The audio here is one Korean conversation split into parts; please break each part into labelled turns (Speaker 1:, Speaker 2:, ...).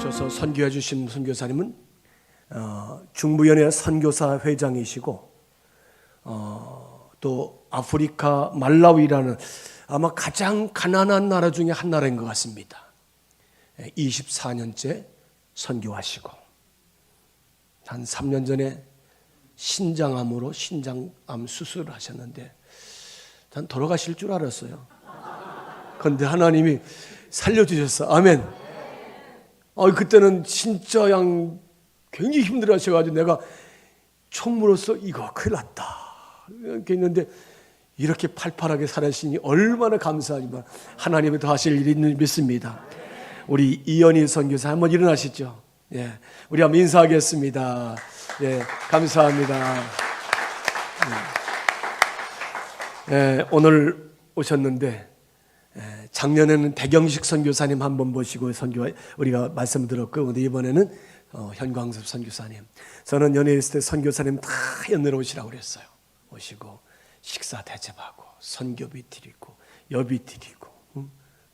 Speaker 1: 오셔서 선교해 주신 선교사님은 중부연의 선교사 회장이시고 또 아프리카 말라위라는 아마 가장 가난한 나라 중에 한 나라인 것 같습니다. 24년째 선교하시고 한 3년 전에 신장암으로 신장암 수술을 하셨는데 전 돌아가실 줄 알았어요. 그런데 하나님이 살려주셨어. 아멘. 그때는 진짜 굉장히 힘들어하셔가지고 내가 총무로서 이거 큰일 났다 이렇게 했는데 이렇게 팔팔하게 살아시니 얼마나 감사하지만 하나님이 더 하실 일이 있는 믿습니다. 우리 이연희 선교사 한번 일어나시죠. 예, 우리 한번 인사하겠습니다. 예, 감사합니다. 예, 오늘 오셨는데 작년에는 백영식 선교사님 한번 모시고 선교 우리가 말씀 들었고 근데 이번에는 현광섭 선교사님. 저는 연예에 있을 때 선교사님 다 연애로 오시라고 그랬어요. 오시고 식사 대접하고 선교비 드리고 여비 드리고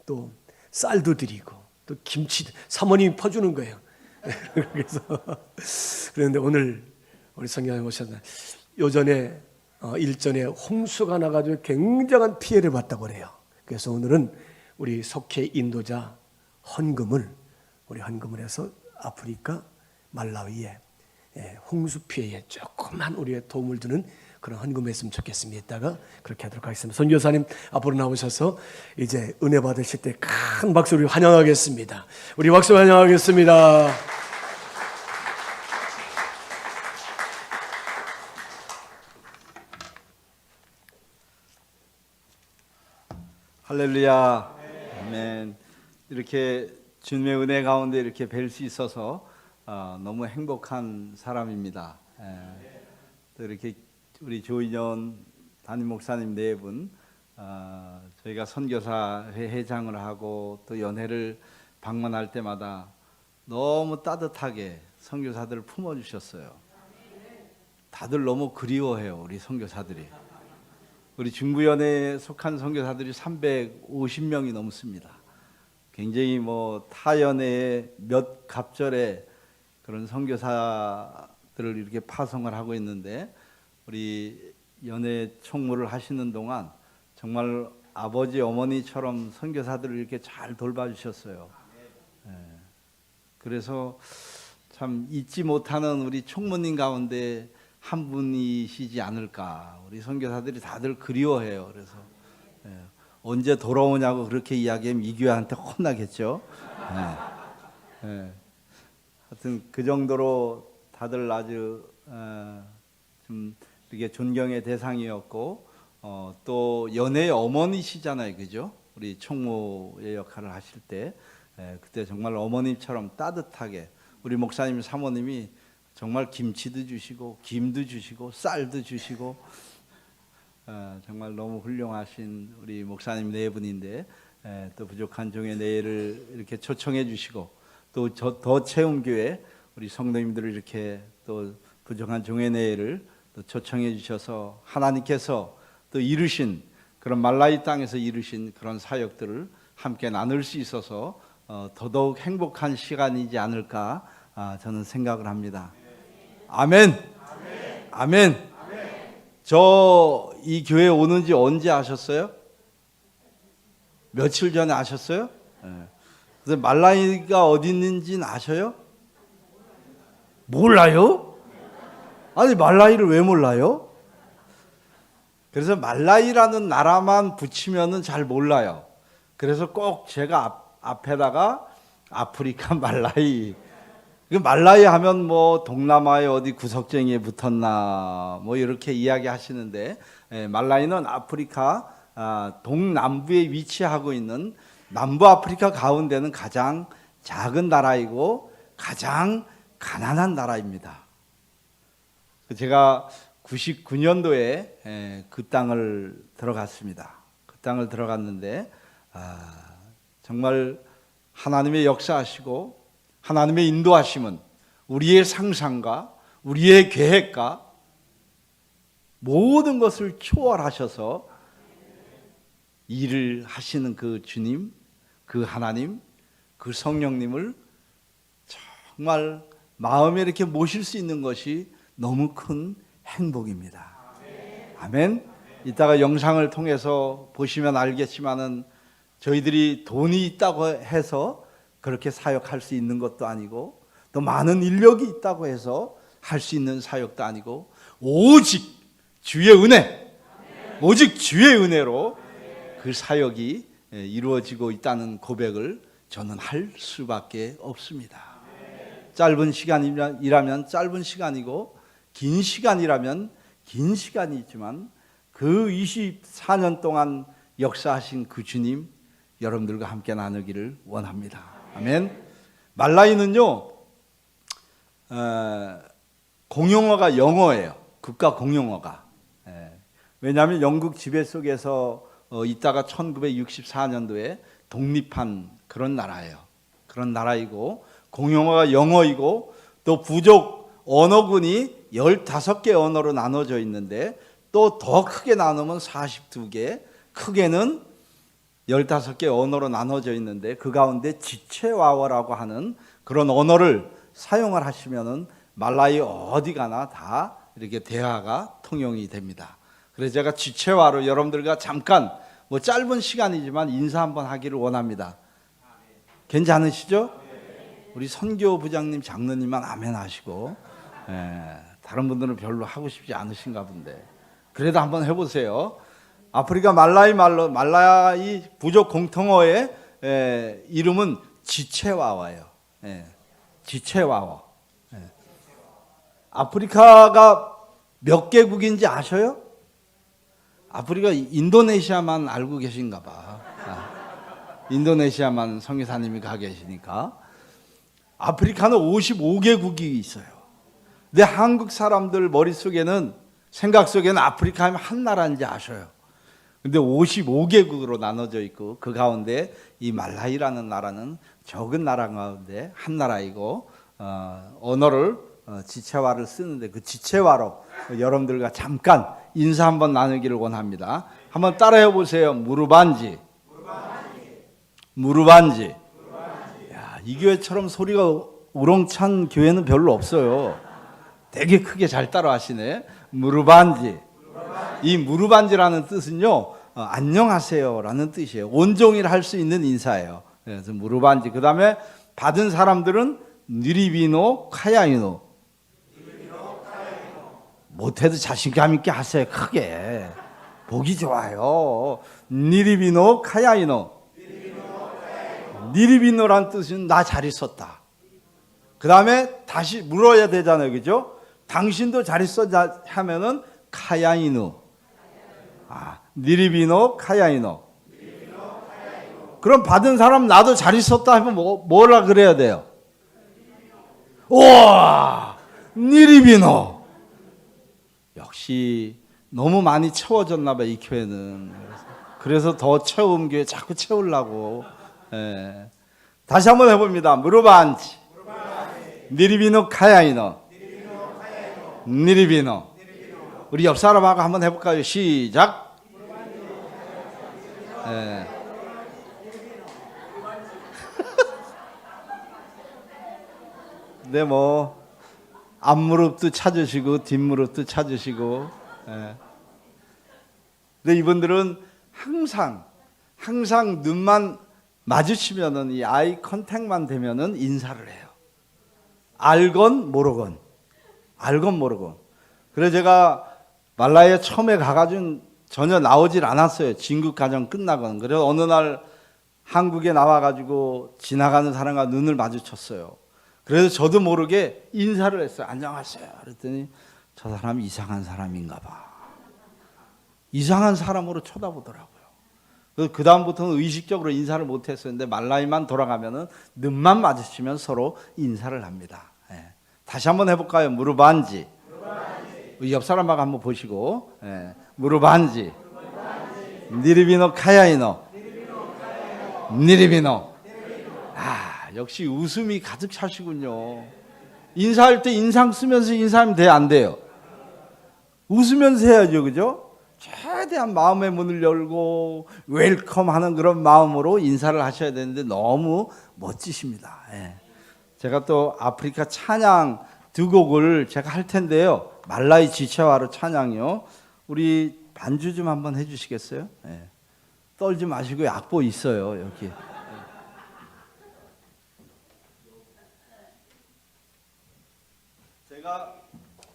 Speaker 1: 또 쌀도 드리고 또 김치 사모님이 퍼주는 거예요. 그래서 그런데 오늘 우리 선교사님 오셨는데 요전에 일전에 홍수가 나가지고 굉장한 피해를 봤다고 그래요. 그래서 오늘은 우리 속회 인도자 헌금을 해서 아프리카 말라위에 홍수 피해에 조금만 우리의 도움을 주는 그런 헌금했으면 좋겠습니다. 이따가 그렇게 하도록 하겠습니다. 선교사님 앞으로 나오셔서 이제 은혜 받으실 때 큰 박수로 환영하겠습니다. 우리 박수 환영하겠습니다.
Speaker 2: 할렐루야. 아멘. 이렇게 주님의 은혜 가운데 이렇게 뵐 수 있어서 너무 행복한 사람입니다. 또 이렇게 우리 조인현 담임 목사님 네 분, 저희가 선교사 회장을 하고 또 연회를 방문할 때마다 너무 따뜻하게 선교사들을 품어주셨어요. 다들 너무 그리워해요, 우리 선교사들이. 우리 중부연회에 속한 선교사들이 350명이 넘습니다. 굉장히 타연회의 몇 갑절의 그런 선교사들을 이렇게 파송을 하고 있는데 우리 연회 총무를 하시는 동안 정말 아버지 어머니처럼 선교사들을 이렇게 잘 돌봐주셨어요. 그래서 참 잊지 못하는 우리 총무님 가운데 한 분이시지 않을까. 우리 선교사들이 다들 그리워해요. 그래서 언제 돌아오냐고 그렇게 이야기하면 이교회한테 혼나겠죠. 하여튼 그 정도로 다들 아주 좀 이렇게 존경의 대상이었고 또 연애의 어머니시잖아요, 그죠? 우리 총무의 역할을 하실 때 그때 정말 어머님처럼 따뜻하게 우리 목사님 사모님이 정말 김치도 주시고 김도 주시고 쌀도 주시고 정말 너무 훌륭하신 우리 목사님 네 분인데 또 부족한 종의 내일을 이렇게 초청해 주시고 또 더 체험교회 우리 성도님들을 이렇게 또 부족한 종의 내일을 또 초청해 주셔서 하나님께서 또 이루신 그런 말라이 땅에서 이루신 그런 사역들을 함께 나눌 수 있어서 더더욱 행복한 시간이지 않을까 저는 생각을 합니다. 아멘. 아멘. 저 이 교회 오는지 언제 아셨어요? 며칠 전에 아셨어요? 그래서 말라이가 어디 있는지는 아셔요? 몰라요? 아니 말라이를 왜 몰라요? 그래서 말라이라는 나라만 붙이면은 잘 몰라요. 그래서 꼭 제가 앞에다가 아프리카 말라이 말라이 하면 동남아의 어디 구석쟁이에 붙었나 이렇게 이야기하시는데 말라이는 아프리카 동남부에 위치하고 있는 남부 아프리카 가운데는 가장 작은 나라이고 가장 가난한 나라입니다. 제가 99년도에 그 땅을 들어갔습니다. 그 땅을 들어갔는데 정말 하나님의 역사하시고 하나님의 인도하심은 우리의 상상과 우리의 계획과 모든 것을 초월하셔서 일을 하시는 그 주님, 그 하나님, 그 성령님을 정말 마음에 이렇게 모실 수 있는 것이 너무 큰 행복입니다. 아멘. 이따가 영상을 통해서 보시면 알겠지만은 저희들이 돈이 있다고 해서 그렇게 사역할 수 있는 것도 아니고 또 많은 인력이 있다고 해서 할 수 있는 사역도 아니고 오직 주의 은혜, 오직 주의 은혜로 그 사역이 이루어지고 있다는 고백을 저는 할 수밖에 없습니다. 짧은 시간이라면 짧은 시간이고 긴 시간이라면 긴 시간이지만 그 24년 동안 역사하신 그 주님 여러분들과 함께 나누기를 원합니다. 아멘. 말라이는요 공용어가 영어예요. 국가 공용어가. 왜냐하면 영국 지배 속에서 있다가 1964년도에 독립한 그런 나라예요. 그런 나라이고 공용어가 영어이고 또 부족 언어군이 15개 언어로 나눠져 있는데 또 더 크게 나누면 42개, 크게는 15개 언어로 나눠져 있는데 그 가운데 지체와어라고 하는 그런 언어를 사용을 하시면은 말라이 어디 가나 다 이렇게 대화가 통용이 됩니다. 그래서 제가 지체와로 여러분들과 잠깐 뭐 짧은 시간이지만 인사 한번 하기를 원합니다. 괜찮으시죠? 우리 선교 부장님, 장로님만 아멘 하시고 다른 분들은 별로 하고 싶지 않으신가 본데 그래도 한번 해보세요. 아프리카 말라이 말로 말라이 부족 공통어의 이름은 지체와와예요. 지체와와. 아프리카가 몇 개국인지 아셔요? 아프리카 인도네시아만 알고 계신가 봐. 인도네시아만 성교사님이 가 계시니까. 아프리카는 55개국이 있어요. 근데 한국 사람들 머릿속에는 생각 속에는 아프리카 하면 한 나라인지 아셔요. 근데 55개국으로 나눠져 있고 그 가운데 이 말라이라는 나라는 적은 나라 가운데 한 나라이고 언어를 지체화를 쓰는데 그 지체화로 여러분들과 잠깐 인사 한번 나누기를 원합니다. 한번 따라해 보세요. 무르반지. 무르반지. 야, 이 교회처럼 소리가 우렁찬 교회는 별로 없어요. 되게 크게 잘 따라 하시네. 무르반지. 이 무르반지라는 뜻은요, 안녕하세요라는 뜻이에요. 온종일 할 수 있는 인사예요. 그래서 무르반지. 그 다음에 받은 사람들은 니리비노 카야이노. 못해도 자신감 있게 하세요. 크게. 보기 좋아요. 니리비노 카야이노. 니리비노란 뜻은 나 잘 있었다. 그 다음에 다시 물어야 되잖아요. 그죠? 당신도 잘 있었다 하면은 카야이누. 니리비노 카야이노. 그럼 받은 사람 나도 잘 있었다 하면 뭐라 그래야 돼요? 우와, 니리비노. 역시 너무 많이 채워졌나 봐, 이 교회는. 그래서 더 채운 교회 자꾸 채우려고. 다시 한번 해봅니다. 무르반지. 니리비노 카야이노. 니리비노. 우리 옆 사람하고 한번 해볼까요? 시작. 네, 뭐 앞무릎도 찾으시고 뒷무릎도 찾으시고. 근데 이분들은 항상 눈만 마주치면은 이 아이 컨택만 되면은 인사를 해요. 알건 모르건. 그래서 제가 말라이에 처음에 가가지고 전혀 나오질 않았어요. 진국 과정 끝나건. 그래서 어느 날 한국에 나와가지고 지나가는 사람과 눈을 마주쳤어요. 그래서 저도 모르게 인사를 했어요. 안녕하세요. 그랬더니 저 사람 이상한 사람인가 봐. 이상한 사람으로 쳐다보더라고요. 그 다음부터는 의식적으로 인사를 못했었는데 말라이만 돌아가면은 눈만 마주치면 서로 인사를 합니다. 다시 한번 해볼까요? 무르반지. 옆 사람하고 한번 보시고. 무르반지. 니리비노 카야이노. 니리비노. 역시 웃음이 가득 차시군요. 인사할 때 인상 쓰면서 인사하면 돼요, 안 돼요? 웃으면서 해야죠, 그죠? 최대한 마음의 문을 열고 웰컴하는 그런 마음으로 인사를 하셔야 되는데 너무 멋지십니다. 제가 또 아프리카 찬양 두 곡을 제가 할 텐데요. 말라이 지체와로 찬양이요. 우리 반주 좀 한번 해주시겠어요? 네. 떨지 마시고 악보 있어요 여기. 제가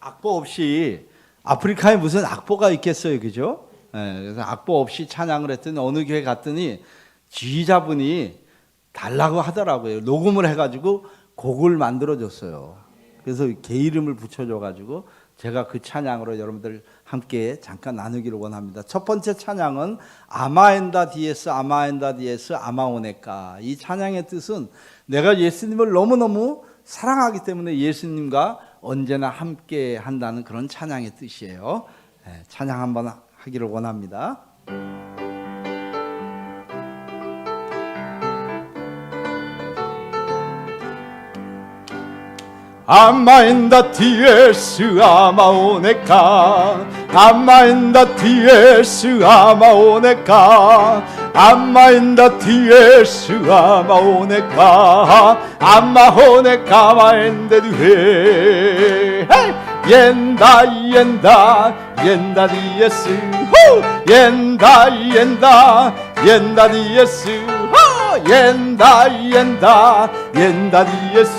Speaker 2: 악보 없이 아프리카에 무슨 악보가 있겠어요, 그죠? 네, 그래서 악보 없이 찬양을 했더니 어느 교회 갔더니 지휘자분이 달라고 하더라고요. 녹음을 해가지고 곡을 만들어줬어요. 그래서 개 이름을 붙여줘가지고 제가 그 찬양으로 여러분들 함께 잠깐 나누기를 원합니다. 첫 번째 찬양은 아마엔다 디에스 아마엔다 디에스 아마오네까. 이 찬양의 뜻은 내가 예수님을 너무너무 사랑하기 때문에 예수님과 언제나 함께 한다는 그런 찬양의 뜻이에요. 찬양 한번 하기를 원합니다. 아마엔다 디에스 아마오네카 아마엔다 디에스 아마오네카 아마엔다 디에스 아마오네카 아마오네카 마엔데두헤 옌다 옌다 옌다 디에스 호 옌다 옌다 옌다 디에스 호 옌다 옌다 옌다 디에스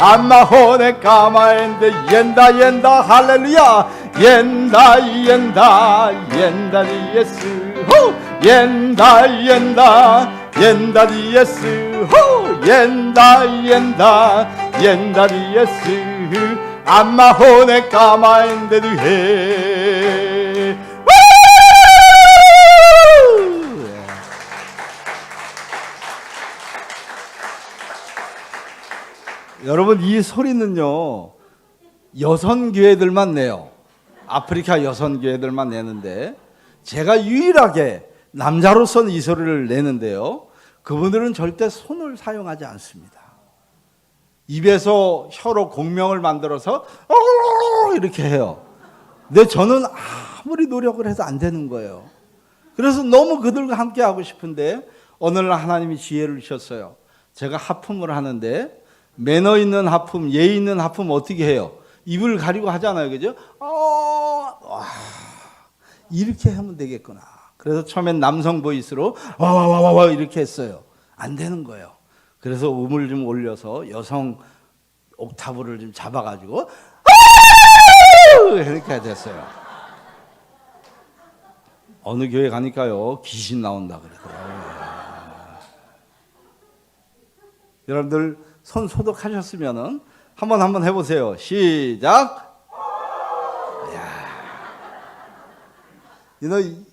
Speaker 2: 아마호네 까마엔데 옌다 옌다 할렐루야 옌다 옌다 옌다 디에스 호 옌다 옌다 옌다 디에스 호 옌다 옌다 옌다 디에스 아마호네 까마엔데 두헤 여러분 이 소리는요 여선 교회들만 내요. 아프리카 여선 교회들만 내는데 제가 유일하게 남자로서는 이 소리를 내는데요. 그분들은 절대 손을 사용하지 않습니다. 입에서 혀로 공명을 만들어서 이렇게 해요. 근데 저는 아무리 노력을 해도 안 되는 거예요. 그래서 너무 그들과 함께 하고 싶은데 어느 날 하나님이 지혜를 주셨어요. 제가 하품을 하는데 매너 있는 하품, 예의 있는 하품 어떻게 해요? 입을 가리고 하잖아요, 그죠? 이렇게 하면 되겠구나. 그래서 처음엔 남성 보이스로 와와와와 이렇게 했어요. 안 되는 거예요. 그래서 음을 좀 올려서 여성 옥타브를 좀 잡아가지고 이렇게 됐어요. 어느 교회 가니까요 귀신 나온다 그러더라고요. 여러분들 손 소독하셨으면은 한번 해보세요. 시작.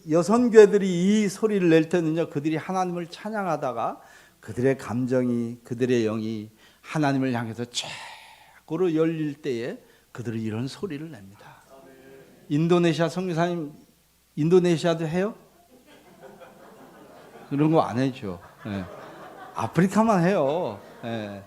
Speaker 2: 여선 교회들이 이 소리를 낼 때는요, 그들이 하나님을 찬양하다가 그들의 감정이, 그들의 영이 하나님을 향해서 최고로 열릴 때에 그들은 이런 소리를 냅니다. 인도네시아 선교사님, 인도네시아도 해요? 그런 거 안 해죠. 네. 아프리카만 해요. 네.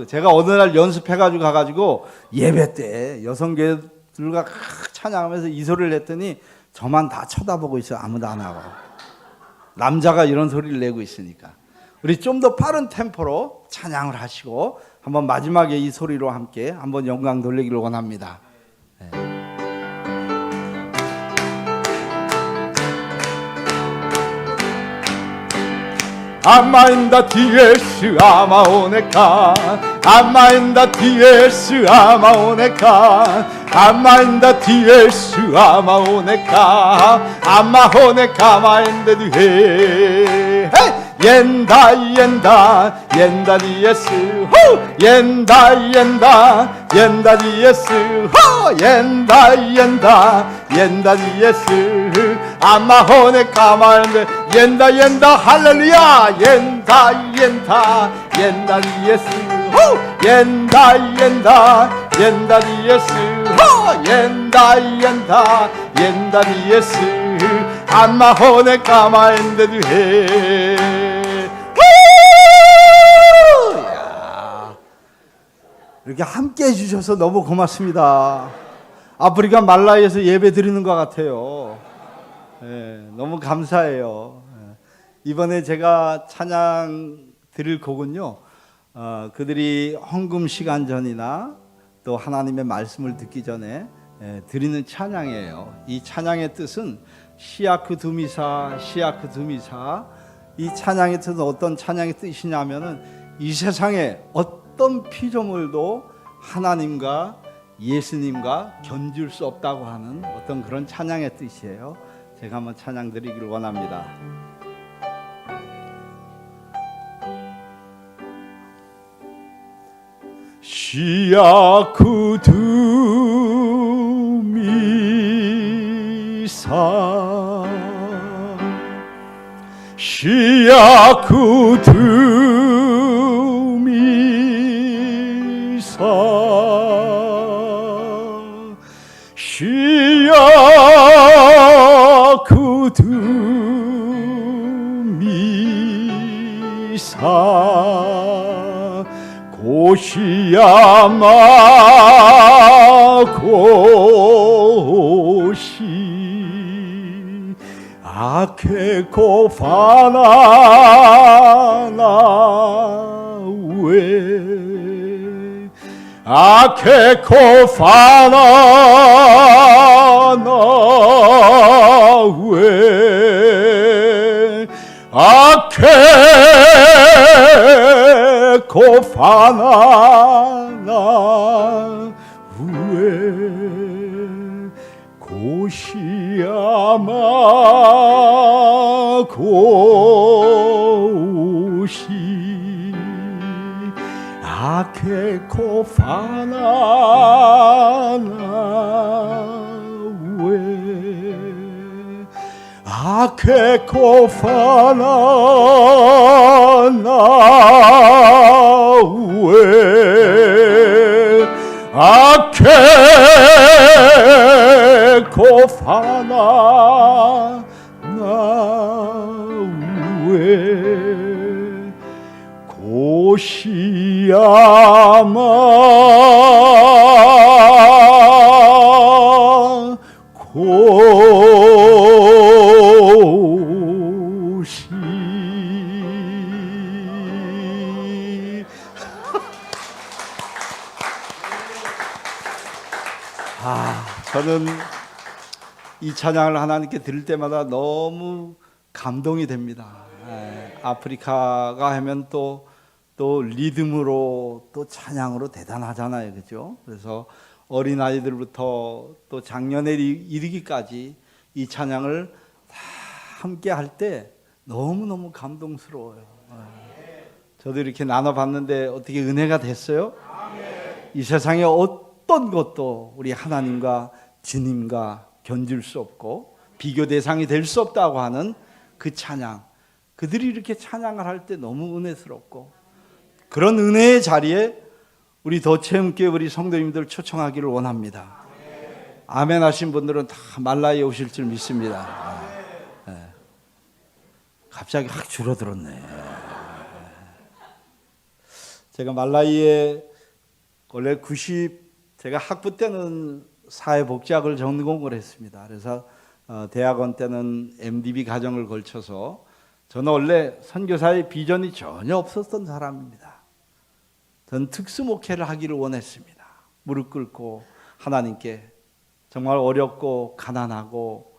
Speaker 2: 제가 어느 날 연습해가지고 가가지고 예배 때 여성교회들과 찬양하면서 이 소리를 냈더니 저만 다 쳐다보고 있어요. 아무도 안 하고. 남자가 이런 소리를 내고 있으니까. 우리 좀 더 빠른 템포로 찬양을 하시고 한번 마지막에 이 소리로 함께 한번 영광 돌리기를 원합니다. 네. 아마인다 디에스 아마오네카 아마인다 디에스 아마오네카 아마인다 디에스 아마오네카 아마오네카 마인데두헤 옌다 옌다 옌다 디에스 호 옌다 옌다 옌다 디에스 호 옌다 옌다 옌다 디에스 아마오네카 마인데 옌다 옌다 할렐루야 옌다 옌다 옌다 디에스 호 옌다 옌다 옌다 디에스 호 옌다 옌다 옌다 디에스 아마호네 까마엔데두헤 이렇게 함께 해주셔서 너무 고맙습니다. 아프리카 말라이에서 예배 드리는 것 같아요. 네, 너무 감사해요. 이번에 제가 찬양 드릴 곡은요, 그들이 헌금 시간 전이나 또 하나님의 말씀을 듣기 전에 드리는 찬양이에요. 이 찬양의 뜻은 시아크 두미사, 시아크 두미사. 이 찬양의 뜻은 어떤 찬양의 뜻이냐면은 이 세상에 어떤 피조물도 하나님과 예수님과 견줄 수 없다고 하는 어떤 그런 찬양의 뜻이에요. 제가 한번 찬양 드리기를 원합니다. 시아크 두미사 시아크 두미사 시아크 두미사 고시야마 고시 아케코파나나웨 아케코파나나웨 아케코파나나 우에 고시야마 고시 아케코파나나 우에 아케코파나나웨 아케코파나나웨 고시야마 고시 저는 이 찬양을 하나님께 드릴 때마다 너무 감동이 됩니다. 아프리카가 하면 또 리듬으로 또 찬양으로 대단하잖아요, 그렇죠? 그래서 어린 아이들부터 또 장년에 이르기까지 이 찬양을 다 함께 할 때 너무너무 감동스러워요. 저도 이렇게 나눠봤는데 어떻게 은혜가 됐어요? 이 세상에 어떤 것도 우리 하나님과 주님과 견줄 수 없고 비교 대상이 될 수 없다고 하는 그 찬양, 그들이 이렇게 찬양을 할 때 너무 은혜스럽고, 그런 은혜의 자리에 우리 더체험교회 우리 성도님들 초청하기를 원합니다. 아멘 하신 분들은 다 말라이에 오실 줄 믿습니다. 갑자기 확 줄어들었네. 제가 말라이에 원래 제가 학부 때는 사회복지학을 전공을 했습니다. 그래서 대학원 때는 MDB 과정을 걸쳐서 저는 원래 선교사의 비전이 전혀 없었던 사람입니다. 저는 특수목회를 하기를 원했습니다. 무릎 꿇고 하나님께 정말 어렵고 가난하고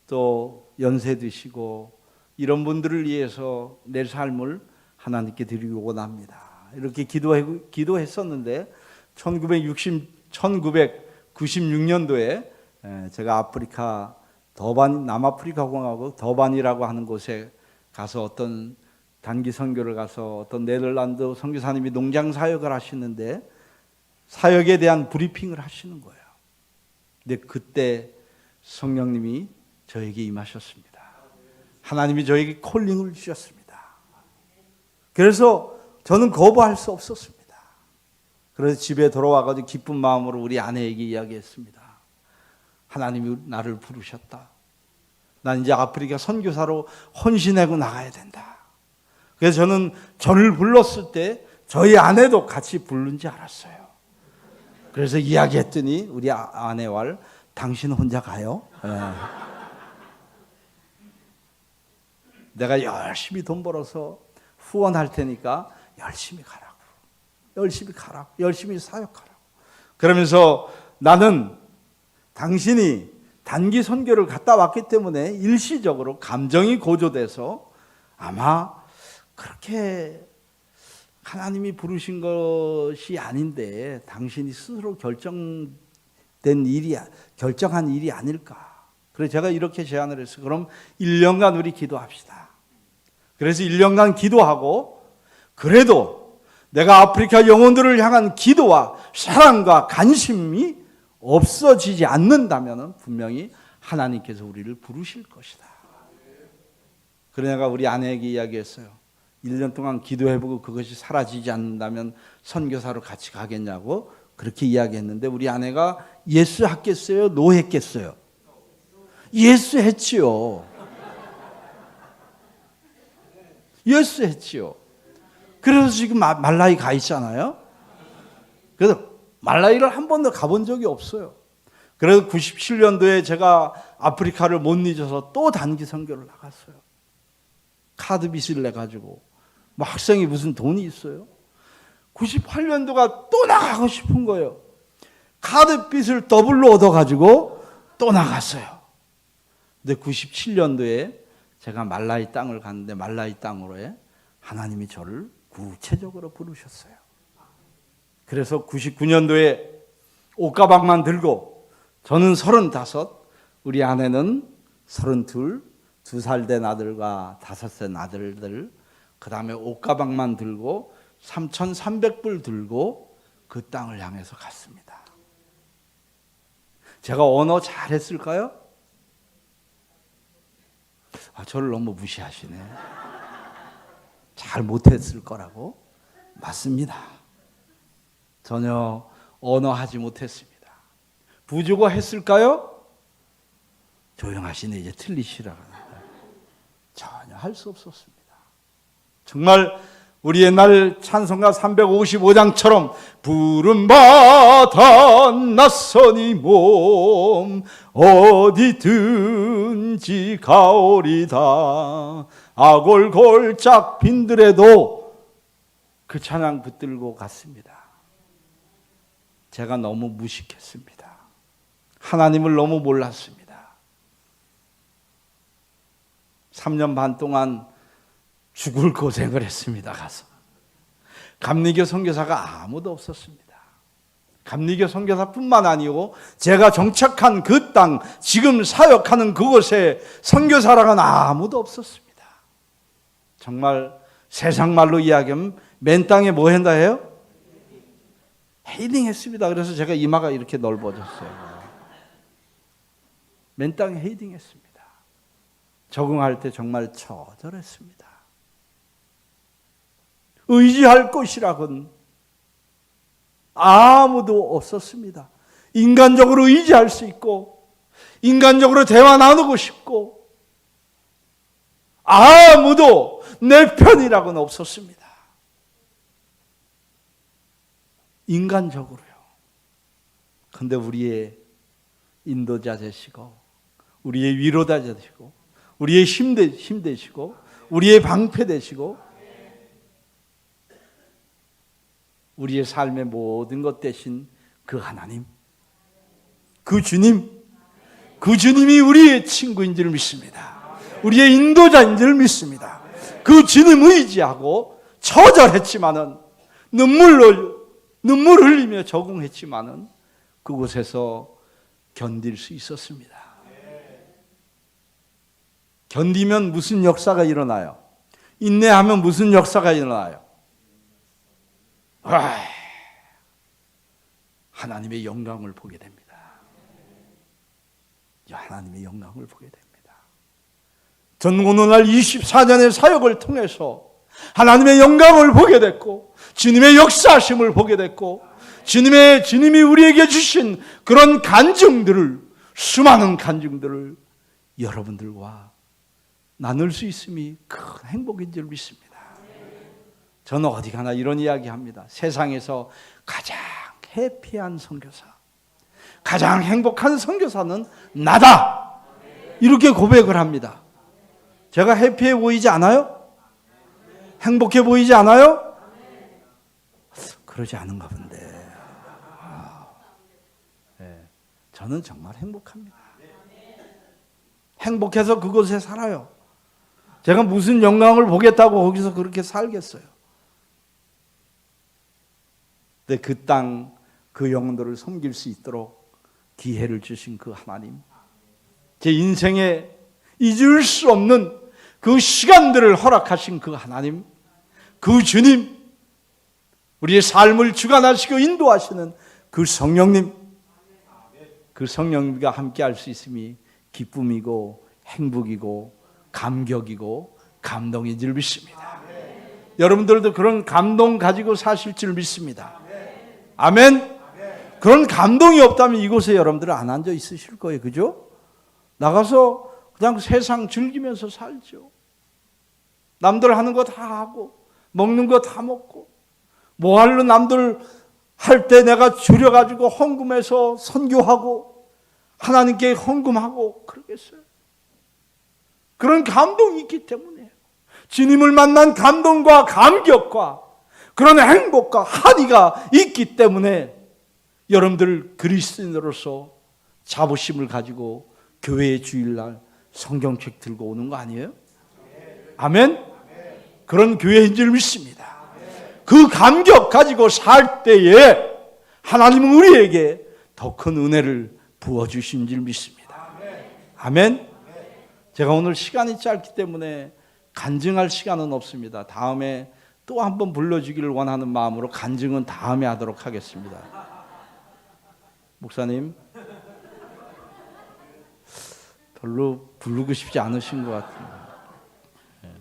Speaker 2: 또 연세 드시고 이런 분들을 위해서 내 삶을 하나님께 드리기 원합니다. 이렇게 기도했었는데 1996년도에 제가 아프리카 남아프리카 공화국 더반이라고 하는 곳에 가서 어떤 단기 선교를 가서 어떤 네덜란드 선교사님이 농장 사역을 하시는데 사역에 대한 브리핑을 하시는 거예요. 근데 그때 성령님이 저에게 임하셨습니다. 하나님이 저에게 콜링을 주셨습니다. 그래서 저는 거부할 수 없었습니다. 그래서 집에 돌아와가지고 기쁜 마음으로 우리 아내에게 이야기했습니다. 하나님이 나를 부르셨다. 난 이제 아프리카 선교사로 헌신하고 나가야 된다. 그래서 저는 저를 불렀을 때 저희 아내도 같이 부른지 알았어요. 그래서 이야기했더니 우리 아내와 당신 혼자 가요? 내가 열심히 돈 벌어서 후원할 테니까 열심히 가라고. 열심히 가라고. 열심히 사역하라고. 그러면서 나는 당신이 단기 선교를 갔다 왔기 때문에 일시적으로 감정이 고조돼서 아마 그렇게 하나님이 부르신 것이 아닌데 당신이 스스로 결정한 일이 아닐까. 그래서 제가 이렇게 제안을 했어요. 그럼 1년간 우리 기도합시다. 그래서 1년간 기도하고, 그래도 내가 아프리카 영혼들을 향한 기도와 사랑과 관심이 없어지지 않는다면 분명히 하나님께서 우리를 부르실 것이다. 그래서 내가 우리 아내에게 이야기했어요. 1년 동안 기도해보고 그것이 사라지지 않는다면 선교사로 같이 가겠냐고 그렇게 이야기했는데, 우리 아내가 예스 했겠어요? 노 했겠어요? 예스 했지요. 예스 했지요. 그래서 지금 말라이 가 있잖아요. 그래서 말라이를 한 번도 가본 적이 없어요. 그래서 97년도에 제가 아프리카를 못 잊어서 또 단기 선교를 나갔어요. 카드 빚을 내가지고. 뭐 학생이 무슨 돈이 있어요? 98년도가 또 나가고 싶은 거예요. 카드 빚을 더블로 얻어가지고 또 나갔어요. 근데 97년도에 제가 말라이 땅을 갔는데, 말라이 땅으로 하나님이 저를 구체적으로 부르셨어요. 그래서 99년도에 옷가방만 들고, 저는 35, 우리 아내는 32, 2살 된 아들과 5살 아들들, 그 다음에 옷가방만 들고 3,300불 들고 그 땅을 향해서 갔습니다. 제가 언어 잘했을까요? 저를 너무 무시하시네. 잘 못했을 거라고? 맞습니다. 전혀 언어하지 못했습니다. 부족어 했을까요? 조용하시네. 이제 틀리시라고. 전혀 할 수 없었습니다. 정말 우리 옛날 찬송가 355장처럼 부름받아 낯선 이 몸 어디든지 가오리다. 아골골짝 빈들에도 그 찬양 붙들고 갔습니다. 제가 너무 무식했습니다. 하나님을 너무 몰랐습니다. 3년 반 동안 죽을 고생을 했습니다. 가서 감리교 선교사가 아무도 없었습니다. 감리교 선교사뿐만 아니고 제가 정착한 그 땅, 지금 사역하는 그곳에 선교사랑은 아무도 없었습니다. 정말 세상 말로 이야기하면 맨 땅에 뭐 한다 해요? 헤이딩 했습니다. 그래서 제가 이마가 이렇게 넓어졌어요. 맨 땅에 헤이딩 했습니다. 적응할 때 정말 처절했습니다. 의지할 것이라고는 아무도 없었습니다. 인간적으로 의지할 수 있고, 인간적으로 대화 나누고 싶고, 아무도 내 편이라고는 없었습니다. 인간적으로요. 그런데 우리의 인도자 되시고, 우리의 위로자 되시고, 우리의 힘 되시고, 우리의 방패 되시고, 우리의 삶의 모든 것 대신 그 하나님, 그 주님, 그 주님이 우리의 친구인 줄 믿습니다. 우리의 인도자인 줄 믿습니다. 그 주님 의지하고 처절했지만은 눈물 흘리며 적응했지만은 그곳에서 견딜 수 있었습니다. 견디면 무슨 역사가 일어나요? 인내하면 무슨 역사가 일어나요? 하나님의 영광을 보게 됩니다. 하나님의 영광을 보게 됩니다. 전 오늘날 24년의 사역을 통해서 하나님의 영광을 보게 됐고, 주님의 역사하심을 보게 됐고, 주님이 우리에게 주신 그런 간증들을, 수많은 간증들을 여러분들과 나눌 수 있음이 큰 행복인 줄 믿습니다. 저는 어디 가나 이런 이야기 합니다. 세상에서 가장 해피한 선교사, 가장 행복한 선교사는 나다. 이렇게 고백을 합니다. 제가 해피해 보이지 않아요? 행복해 보이지 않아요? 그러지 않은가 본데. 네, 저는 정말 행복합니다. 행복해서 그곳에 살아요. 제가 무슨 영광을 보겠다고 거기서 그렇게 살겠어요. 근데 그 땅, 그 영혼들을 섬길 수 있도록 기회를 주신 그 하나님, 제 인생에 잊을 수 없는 그 시간들을 허락하신 그 하나님, 그 주님, 우리의 삶을 주관하시고 인도하시는 그 성령님, 그 성령님과 함께 할 수 있음이 기쁨이고 행복이고 감격이고 감동인 줄 믿습니다. 여러분들도 그런 감동 가지고 사실 줄 믿습니다. 아멘. 그런 감동이 없다면 이곳에 여러분들은 안 앉아 있으실 거예요. 그죠? 나가서 그냥 세상 즐기면서 살죠. 남들 하는 거 다 하고 먹는 거 다 먹고 뭐 할로 남들 할 때 내가 줄여가지고 헌금해서 선교하고 하나님께 헌금하고 그러겠어요. 그런 감동이 있기 때문에 주님을 만난 감동과 감격과 그런 행복과 한의가 있기 때문에 여러분들 그리스도인으로서 자부심을 가지고 교회의 주일날 성경책 들고 오는 거 아니에요? 아멘? 그런 교회인 줄 믿습니다. 그 감격 가지고 살 때에 하나님은 우리에게 더 큰 은혜를 부어주신 줄 믿습니다. 아멘? 제가 오늘 시간이 짧기 때문에 간증할 시간은 없습니다. 다음에 또 한 번 불러주기를 원하는 마음으로 간증은 다음에 하도록 하겠습니다. 목사님, 별로 부르고 싶지 않으신 것 같아요.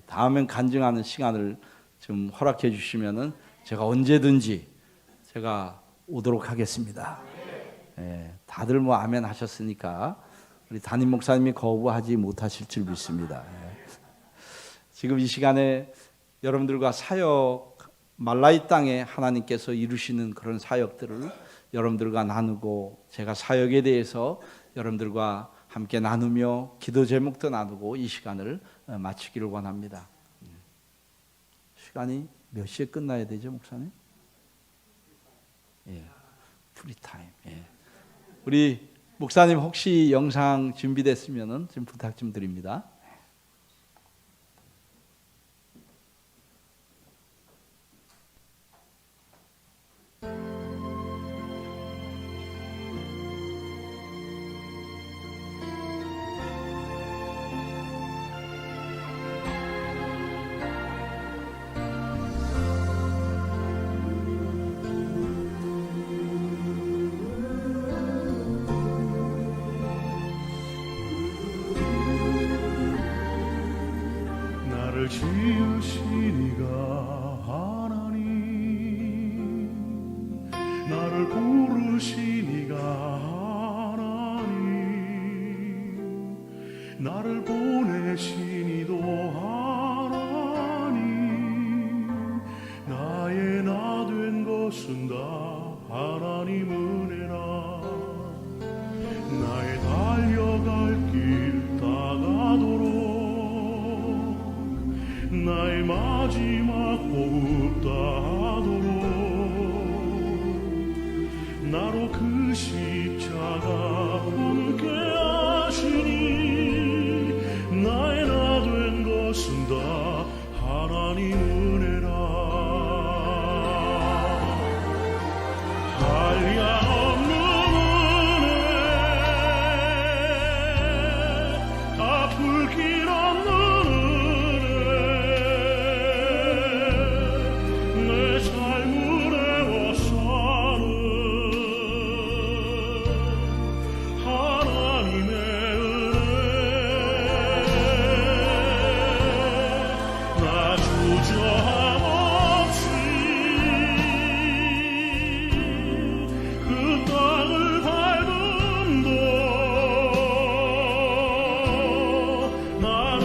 Speaker 2: 다음엔 간증하는 시간을 좀 허락해 주시면은 제가 언제든지 제가 오도록 하겠습니다. 다들 뭐 아멘 하셨으니까 우리 담임 목사님이 거부하지 못하실 줄 믿습니다. 지금 이 시간에 여러분들과 사역, 말라이 땅에 하나님께서 이루시는 그런 사역들을 여러분들과 나누고 제가 사역에 대해서 여러분들과 함께 나누며 기도 제목도 나누고 이 시간을 마치기를 원합니다. 시간이 몇 시에 끝나야 되죠, 목사님? 예, 프리타임. 예. 우리 목사님 혹시 영상 준비됐으면은 좀 부탁 좀 드립니다.
Speaker 3: 나를 지으신 이가 하나님, 나를 부르신 이가 하나님, 나를 보내신 이도 하나님, 나의 나 된 것은 다 하나님 은혜라. 나의 달려갈 길 다가도록 나의 마지막 호흡 다하도록 나로 그 십자가 함께 하시니 나의 나 된 것은 다 하나님 은혜라. 한량없는 은혜, 갚을 길 없는 나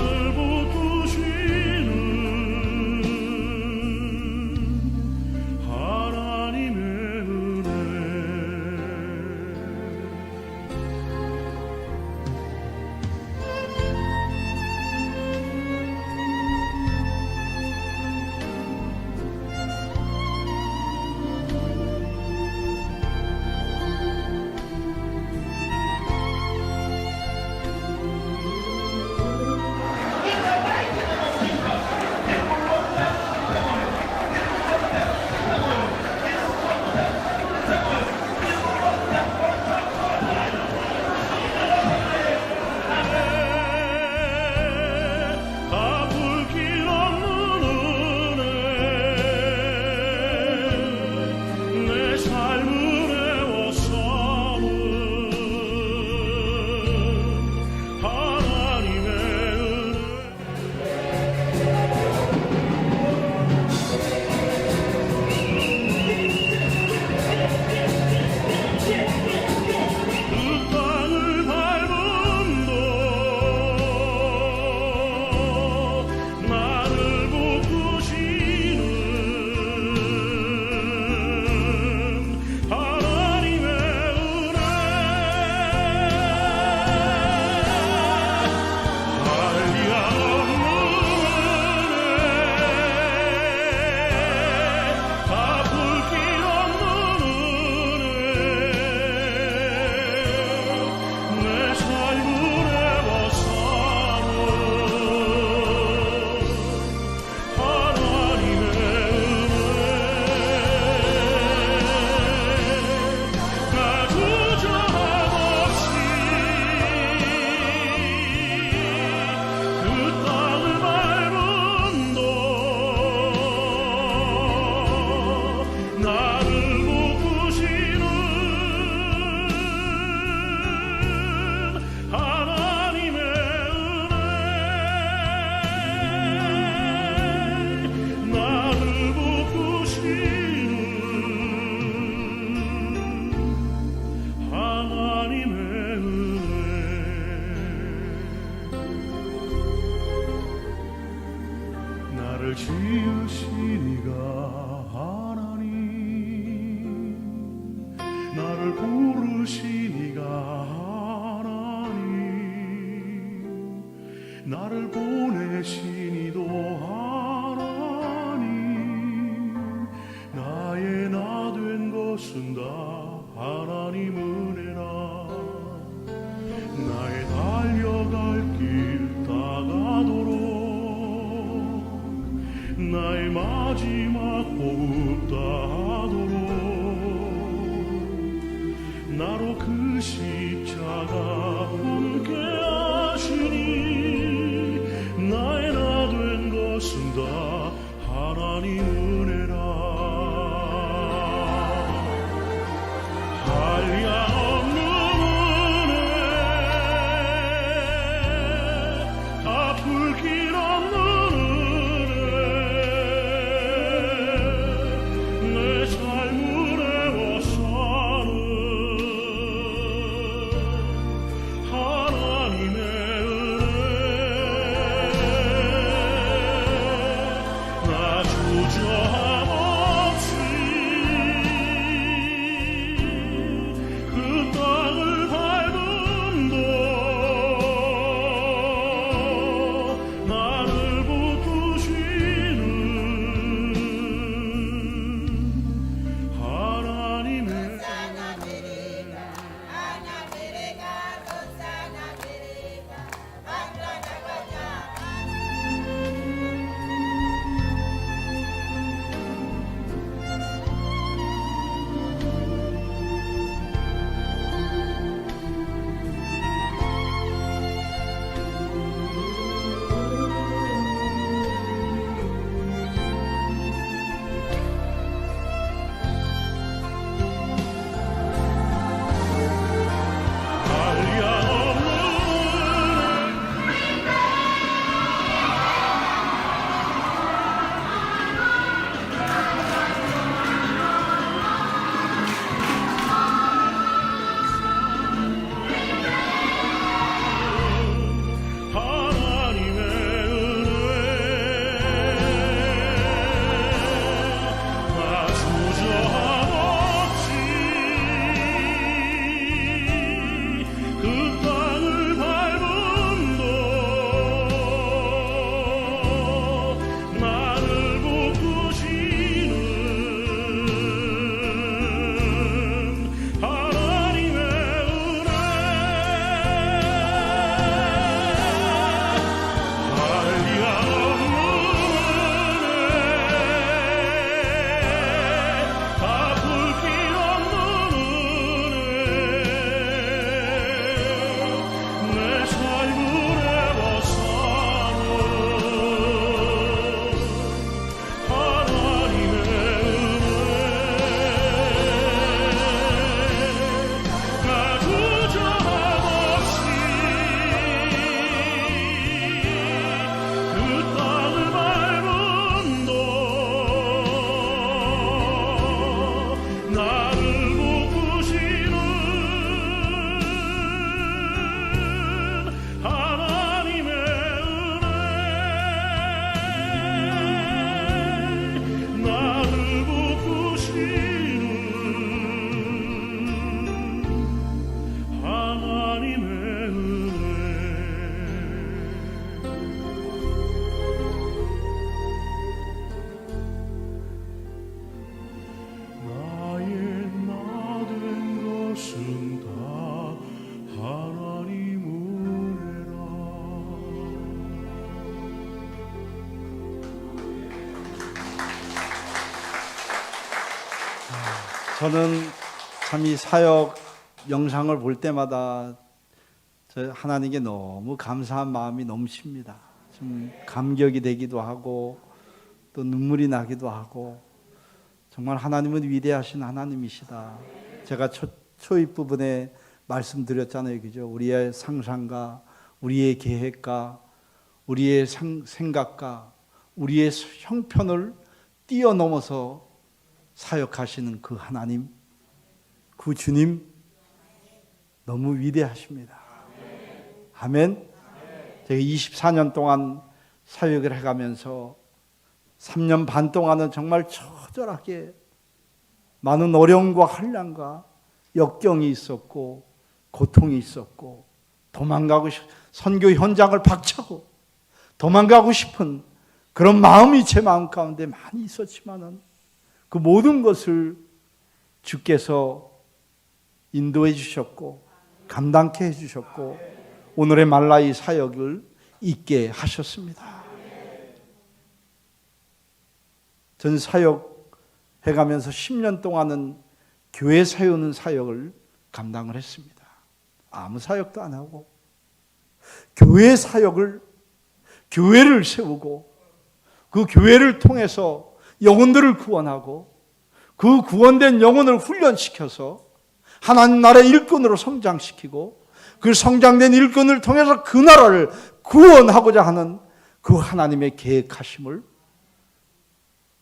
Speaker 3: 나를 지으시니가 하나님, 나를 부르시니가 하나님, 나를 보내시니도 하나님, 나의 나 된 것은 다 하나님 은혜라. 나의 달려갈 길 다가도록 나의 마지막 호흡 다하도록 나로 그 십자가 함께 하시니 나의 나 된 것은 다 하나님 은혜라. 한량없는 은혜, 갚을 길 없는 은혜, 내 삶을 애워싸는 하나님의 은혜. 나 주저함 없이 그 땅을 밟음도 나를 붙드시는 하나님의
Speaker 2: 저는 참 이 사역 영상을 볼 때마다 저 하나님께 너무 감사한 마음이 넘칩니다. 좀 감격이 되기도 하고 또 눈물이 나기도 하고 정말 하나님은 위대하신 하나님이시다. 제가 초입 부분에 말씀드렸잖아요, 그죠? 우리의 상상과 우리의 계획과 우리의 생각과 우리의 형편을 뛰어넘어서 사역하시는 그 하나님, 그 주님 너무 위대하십니다. 아멘. 제가 24년 동안 사역을 해가면서 3년 반 동안은 정말 처절하게 많은 어려움과 환난과 역경이 있었고 고통이 있었고 선교 현장을 박차고 도망가고 싶은 그런 마음이 제 마음 가운데 많이 있었지만은 그 모든 것을 주께서 인도해 주셨고 감당케 해 주셨고 오늘의 말라이 사역을 있게 하셨습니다. 전 사역해 가면서 10년 동안은 교회 세우는 사역을 감당을 했습니다. 아무 사역도 안 하고 교회 사역을, 교회를 세우고 그 교회를 통해서 영혼들을 구원하고 그 구원된 영혼을 훈련시켜서 하나님 나라의 일꾼으로 성장시키고 그 성장된 일꾼을 통해서 그 나라를 구원하고자 하는 그 하나님의 계획하심을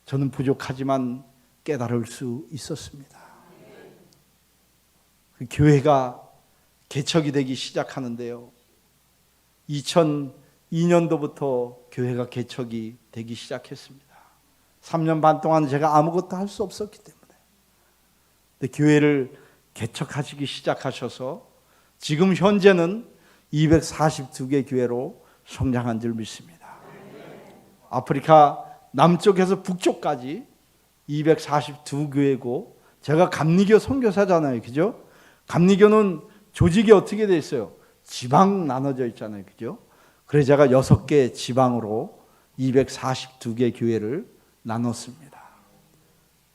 Speaker 2: 저는 부족하지만 깨달을 수 있었습니다. 그 교회가 개척이 되기 시작하는데요. 2002년도부터 교회가 개척이 되기 시작했습니다. 3년 반 동안 제가 아무것도 할 수 없었기 때문에. 근데 교회를 개척하시기 시작하셔서 지금 현재는 242개 교회로 성장한 줄 믿습니다. 아프리카 남쪽에서 북쪽까지 242교회고 제가 감리교 선교사잖아요. 그죠? 감리교는 조직이 어떻게 돼 있어요? 지방 나눠져 있잖아요. 그죠? 그래서 제가 6개 지방으로 242개 교회를 나눴습니다.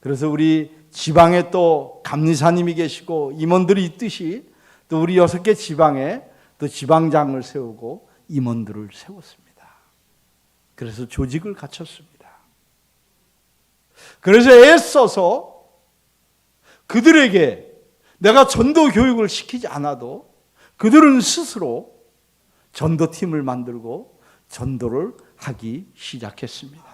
Speaker 2: 그래서 우리 지방에 또 감리사님이 계시고 임원들이 있듯이 또 우리 6개 지방에 또 지방장을 세우고 임원들을 세웠습니다. 그래서 조직을 갖췄습니다. 그래서 애써서 그들에게 내가 전도 교육을 시키지 않아도 그들은 스스로 전도팀을 만들고 전도를 하기 시작했습니다.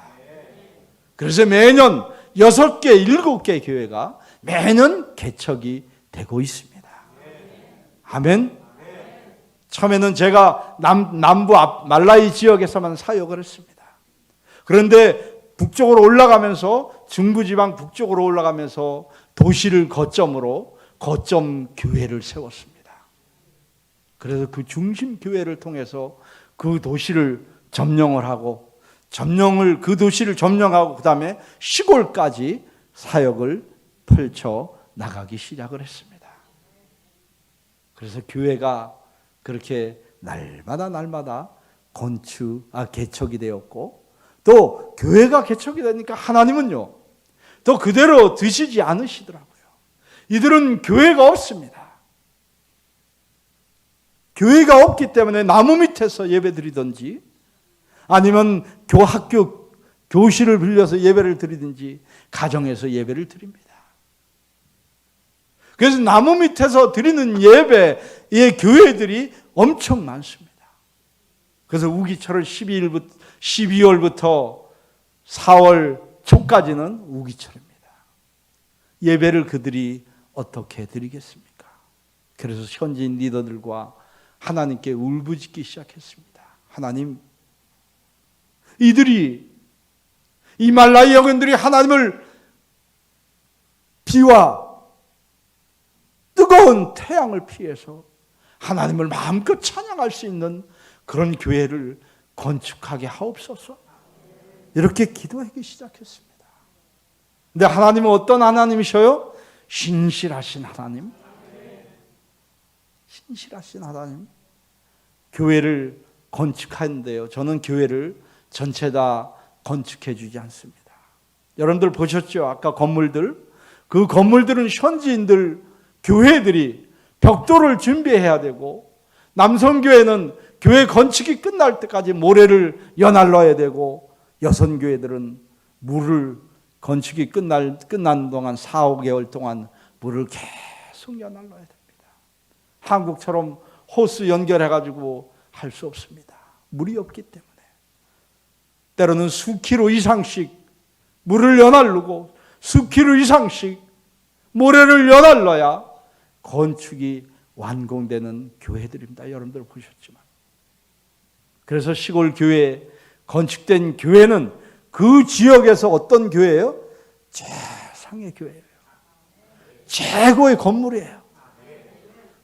Speaker 2: 그래서 매년 6개, 7개 교회가 매년 개척이 되고 있습니다. 아멘. 처음에는 제가 남부 말라이 지역에서만 사역을 했습니다. 그런데 북쪽으로 올라가면서 중부지방 북쪽으로 올라가면서 도시를 거점으로 거점 교회를 세웠습니다. 그래서 그 중심 교회를 통해서 그 도시를 점령을 하고 그 도시를 점령하고 그다음에 시골까지 사역을 펼쳐 나가기 시작을 했습니다. 그래서 교회가 그렇게 날마다 개척이 되었고 또 교회가 개척이 되니까 하나님은요 또 그대로 두시지 않으시더라고요. 이들은 교회가 없습니다. 교회가 없기 때문에 나무 밑에서 예배드리든지 아니면 학교 교실을 빌려서 예배를 드리든지 가정에서 예배를 드립니다. 그래서 나무 밑에서 드리는 예배의 교회들이 엄청 많습니다. 그래서 우기철은 12월부터 4월 초까지는 우기철입니다. 예배를 그들이 어떻게 드리겠습니까? 그래서 현지인 리더들과 하나님께 울부짖기 시작했습니다. 하나님, 이 말라이 영혼들이 하나님을 비와 뜨거운 태양을 피해서 하나님을 마음껏 찬양할 수 있는 그런 교회를 건축하게 하옵소서. 이렇게 기도하기 시작했습니다. 근데 하나님은 어떤 하나님이셔요? 신실하신 하나님. 신실하신 하나님. 교회를 건축하는데요. 저는 교회를 전체 다 건축해 주지 않습니다. 여러분들 보셨죠? 아까 건물들. 그 건물들은 현지인들, 교회들이 벽돌을 준비해야 되고 남성교회는 교회 건축이 끝날 때까지 모래를 연할러야 되고 여성교회들은 건축이 끝난 동안 4, 5개월 동안 물을 계속 연할러야 됩니다. 한국처럼 호스 연결해가지고 할 수 없습니다. 물이 없기 때문에. 때로는 수키로 이상씩 물을 연할르고 수키로 이상씩 모래를 연할러야 건축이 완공되는 교회들입니다. 여러분들 보셨지만. 그래서 시골 교회, 건축된 교회는 그 지역에서 어떤 교회예요? 최상의 교회예요. 최고의 건물이에요.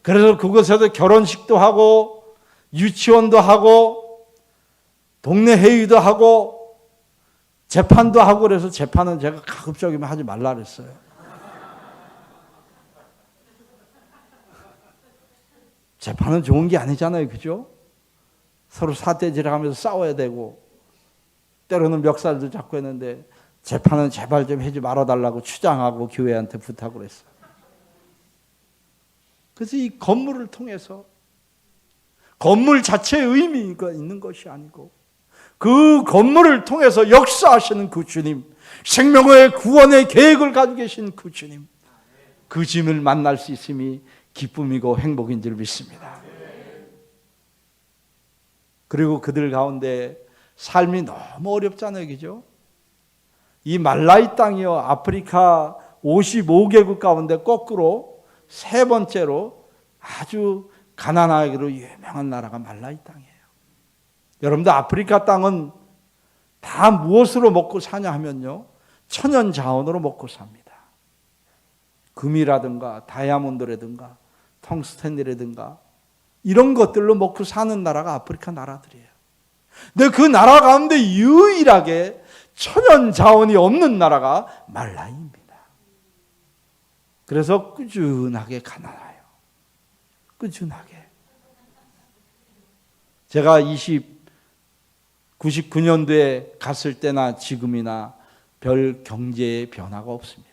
Speaker 2: 그래서 그곳에서 결혼식도 하고 유치원도 하고 동네 회의도 하고 재판도 하고, 그래서 재판은 제가 가급적이면 하지 말라 그랬어요. 재판은 좋은 게 아니잖아요, 그죠? 서로 사태질하면서 싸워야 되고 때로는 멱살도 잡고 했는데, 재판은 제발 좀 하지 말아달라고 추장하고 교회한테 부탁을 했어요. 그래서 이 건물을 통해서, 건물 자체의 의미가 있는 것이 아니고 그 건물을 통해서 역사하시는 그 주님, 생명의 구원의 계획을 가지고 계신 그 주님, 그 주님을 만날 수 있음이 기쁨이고 행복인 줄 믿습니다. 그리고 그들 가운데 삶이 너무 어렵잖아요, 그죠? 이 말라이 땅이요, 아프리카 55개국 가운데 거꾸로 세 번째로 아주 가난하기로 유명한 나라가 말라이 땅이에요. 여러분들, 아프리카 땅은 다 무엇으로 먹고 사냐 하면요, 천연 자원으로 먹고 삽니다. 금이라든가 다이아몬드라든가 텅스텐이라든가 이런 것들로 먹고 사는 나라가 아프리카 나라들이에요. 근데 그 나라 가운데 유일하게 천연 자원이 없는 나라가 말라이입니다. 그래서 꾸준하게 가난해요. 꾸준하게. 제가 99년도에 갔을 때나 지금이나 별 경제의 변화가 없습니다.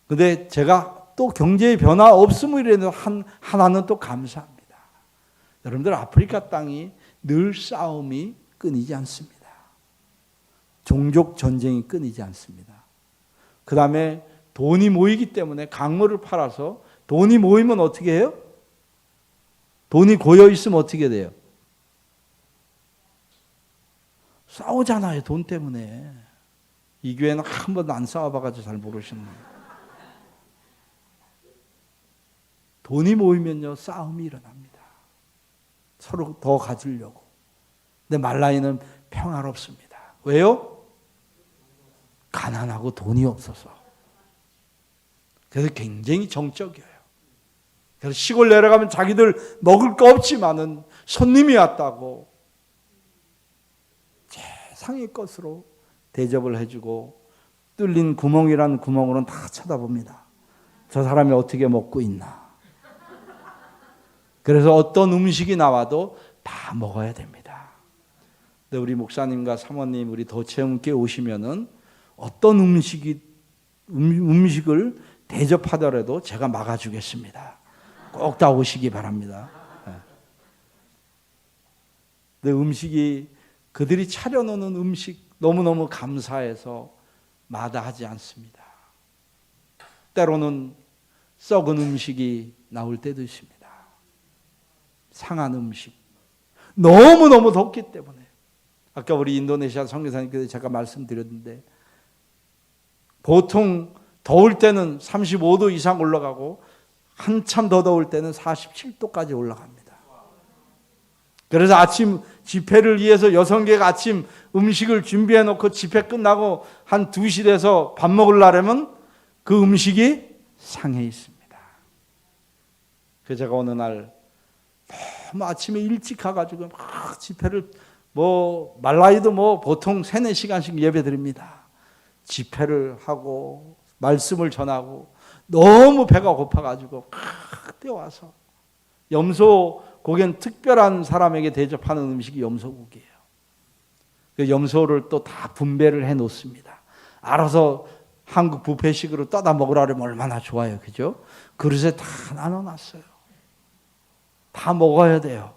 Speaker 2: 근데 제가 또 경제의 변화 없음이라도 하나는 또 감사합니다. 여러분들, 아프리카 땅이 늘 싸움이 끊이지 않습니다. 종족 전쟁이 끊이지 않습니다. 그 다음에 돈이 모이기 때문에 강물을 팔아서, 돈이 모이면 어떻게 해요? 돈이 고여 있으면 어떻게 돼요? 싸우잖아요, 돈 때문에. 이 교회는 한 번도 안 싸워봐가지고 잘 모르시는. 돈이 모이면요, 싸움이 일어납니다. 서로 더 가지려고. 근데 말라이는 평화롭습니다. 왜요? 가난하고 돈이 없어서. 그래서 굉장히 정적이에요. 그래서 시골 내려가면 자기들 먹을 거 없지만은 손님이 왔다고 최상의 것으로 대접을 해주고, 뚫린 구멍이라는 구멍으로는 다 쳐다봅니다. 저 사람이 어떻게 먹고 있나. 그래서 어떤 음식이 나와도 다 먹어야 됩니다. 근데 우리 목사님과 사모님, 우리 더체험교회 오시면은 어떤 음식을 대접하더라도 제가 막아주겠습니다. 꼭 다 오시기 바랍니다. 근데 음식이, 그들이 차려놓는 음식 너무너무 감사해서 마다하지 않습니다. 때로는 썩은 음식이 나올 때도 있습니다. 상한 음식. 너무너무 덥기 때문에. 아까 우리 인도네시아 선교사님께서 제가 말씀드렸는데, 보통 더울 때는 35도 이상 올라가고 한참 더 더울 때는 47도까지 올라갑니다. 그래서 아침 집회를 위해서 여성계가 아침 음식을 준비해 놓고 집회 끝나고 한 2시 돼서 밥 먹으려면 그 음식이 상해 있습니다. 그래서 제가 어느 날 너무 아침에 일찍 가가지고 막 집회를, 말라이도 보통 3-4시간씩 예배 드립니다. 집회를 하고 말씀을 전하고 너무 배가 고파가지고 뛰어와서, 염소 고기는 특별한 사람에게 대접하는 음식이 염소고기예요. 그 염소를 또 다 분배를 해 놓습니다. 알아서 한국 뷔페식으로 떠다 먹으라 그러면 얼마나 좋아요, 그죠? 그릇에 다 나눠놨어요. 다 먹어야 돼요.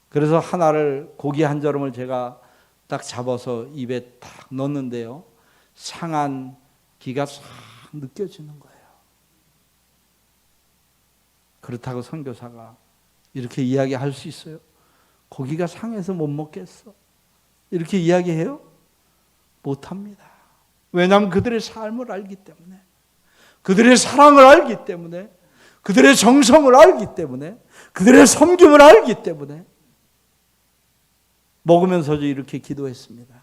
Speaker 2: 그래서 하나를, 고기 한 저름을 제가 딱 잡아서 입에 딱 넣었는데요, 상한 기가 싹 느껴지는 거예요. 그렇다고 선교사가 이렇게 이야기할 수 있어요? 고기가 상해서 못 먹겠어, 이렇게 이야기해요? 못합니다. 왜냐하면 그들의 삶을 알기 때문에, 그들의 사랑을 알기 때문에, 그들의 정성을 알기 때문에, 그들의 섬김을 알기 때문에. 먹으면서도 이렇게 기도했습니다.